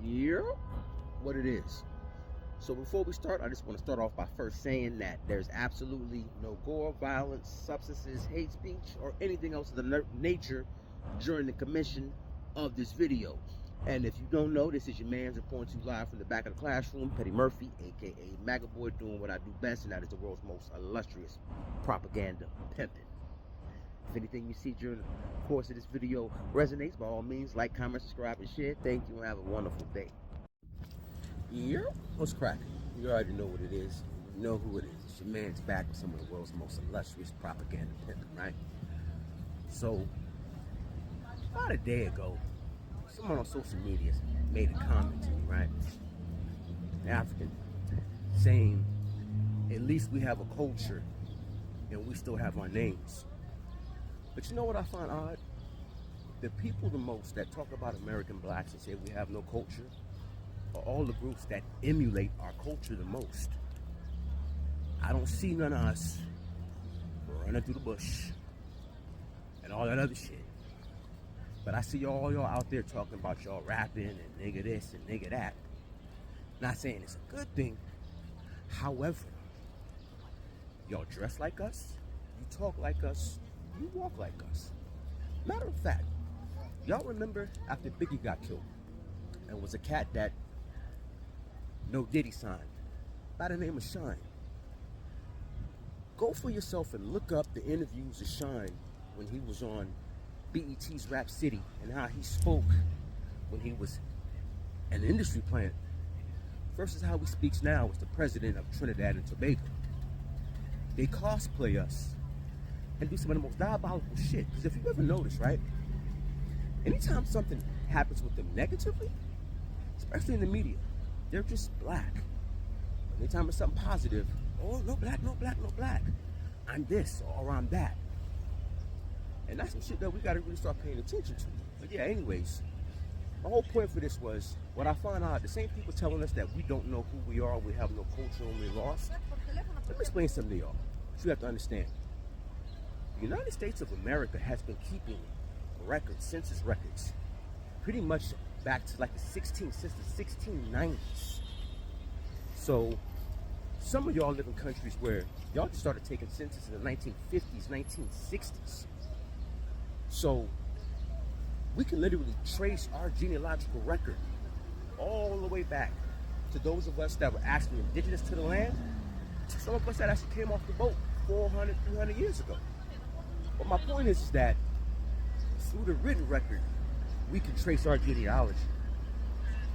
Yeah, what it is. So before we start, I just want to start off by first saying that there's absolutely no gore, violence, substances, hate speech, or anything else of the nature during the commission of this video. And if you don't know, this is your man's reporting to you live from the back of the classroom, Petty Murphy, aka MAGA Boy, doing what I do best, and that is the world's most illustrious propaganda pimping. If anything you see during the course of this video resonates, by all means, like, comment, subscribe, and share. Thank you, and have a wonderful day. Yeah, what's cracking? You already know what it is. You know who it is. It's your man's back with some of the world's most illustrious propaganda pimping, right? So, about a day ago, someone on social media made a comment to me, right? African, saying, at least we have a culture and we still have our names. But you know what I find odd? The people the most that talk about American blacks and say we have no culture are all the groups that emulate our culture the most. I don't see none of us running through the bush and all that other shit. But I see all y'all out there talking about y'all rapping and nigga this and nigga that. Not saying it's a good thing. However, y'all dress like us, you talk like us, you walk like us. Matter of fact, y'all remember after Biggie got killed, and was a cat that No Diddy signed by the name of Shine. Go for yourself and look up the interviews of Shine when he was on BET's Rap City and how he spoke when he was an industry plant versus how he speaks now as the president of Trinidad and Tobago. They cosplay us and do some of the most diabolical shit. Because if you ever notice, right, anytime something happens with them negatively, especially in the media, they're just black. Anytime it's something positive, oh, no black, no black, no black. I'm this or I'm that. And that's some shit that we gotta really start paying attention to. But yeah, anyways, my whole point for this was, what I find out, the same people telling us that we don't know who we are, we have no culture, and we're lost. Let me explain something to y'all. You have to understand. The United States of America has been keeping records, census records, pretty much back to like since the 1690s. So some of y'all live in countries where y'all just started taking census in the 1950s, 1960s. So we can literally trace our genealogical record all the way back to those of us that were actually indigenous to the land, to some of us that actually came off the boat 400, 300 years ago. But my point is that through the written record, we can trace our genealogy.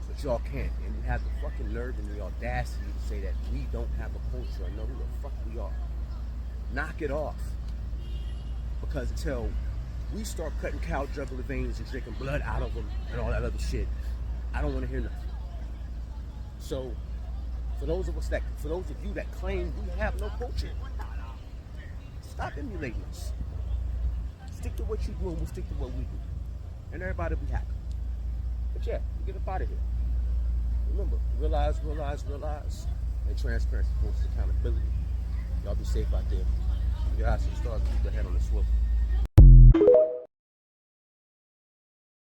But y'all can't. And you have the fucking nerve and the audacity to say that we don't have a culture or know who the fuck we are. Knock it off. Because until we start cutting cow jugular veins and drinking blood out of them and all that other shit, I don't want to hear nothing. So, for those of you that claim we have no culture, stop emulating us. Stick to what you do and we'll stick to what we do. And everybody will be happy. But yeah, we get up out of here. Remember, realize, and transparency forces accountability. Y'all be safe out there. Keep your eyes to the stars, keep your head on the swivel.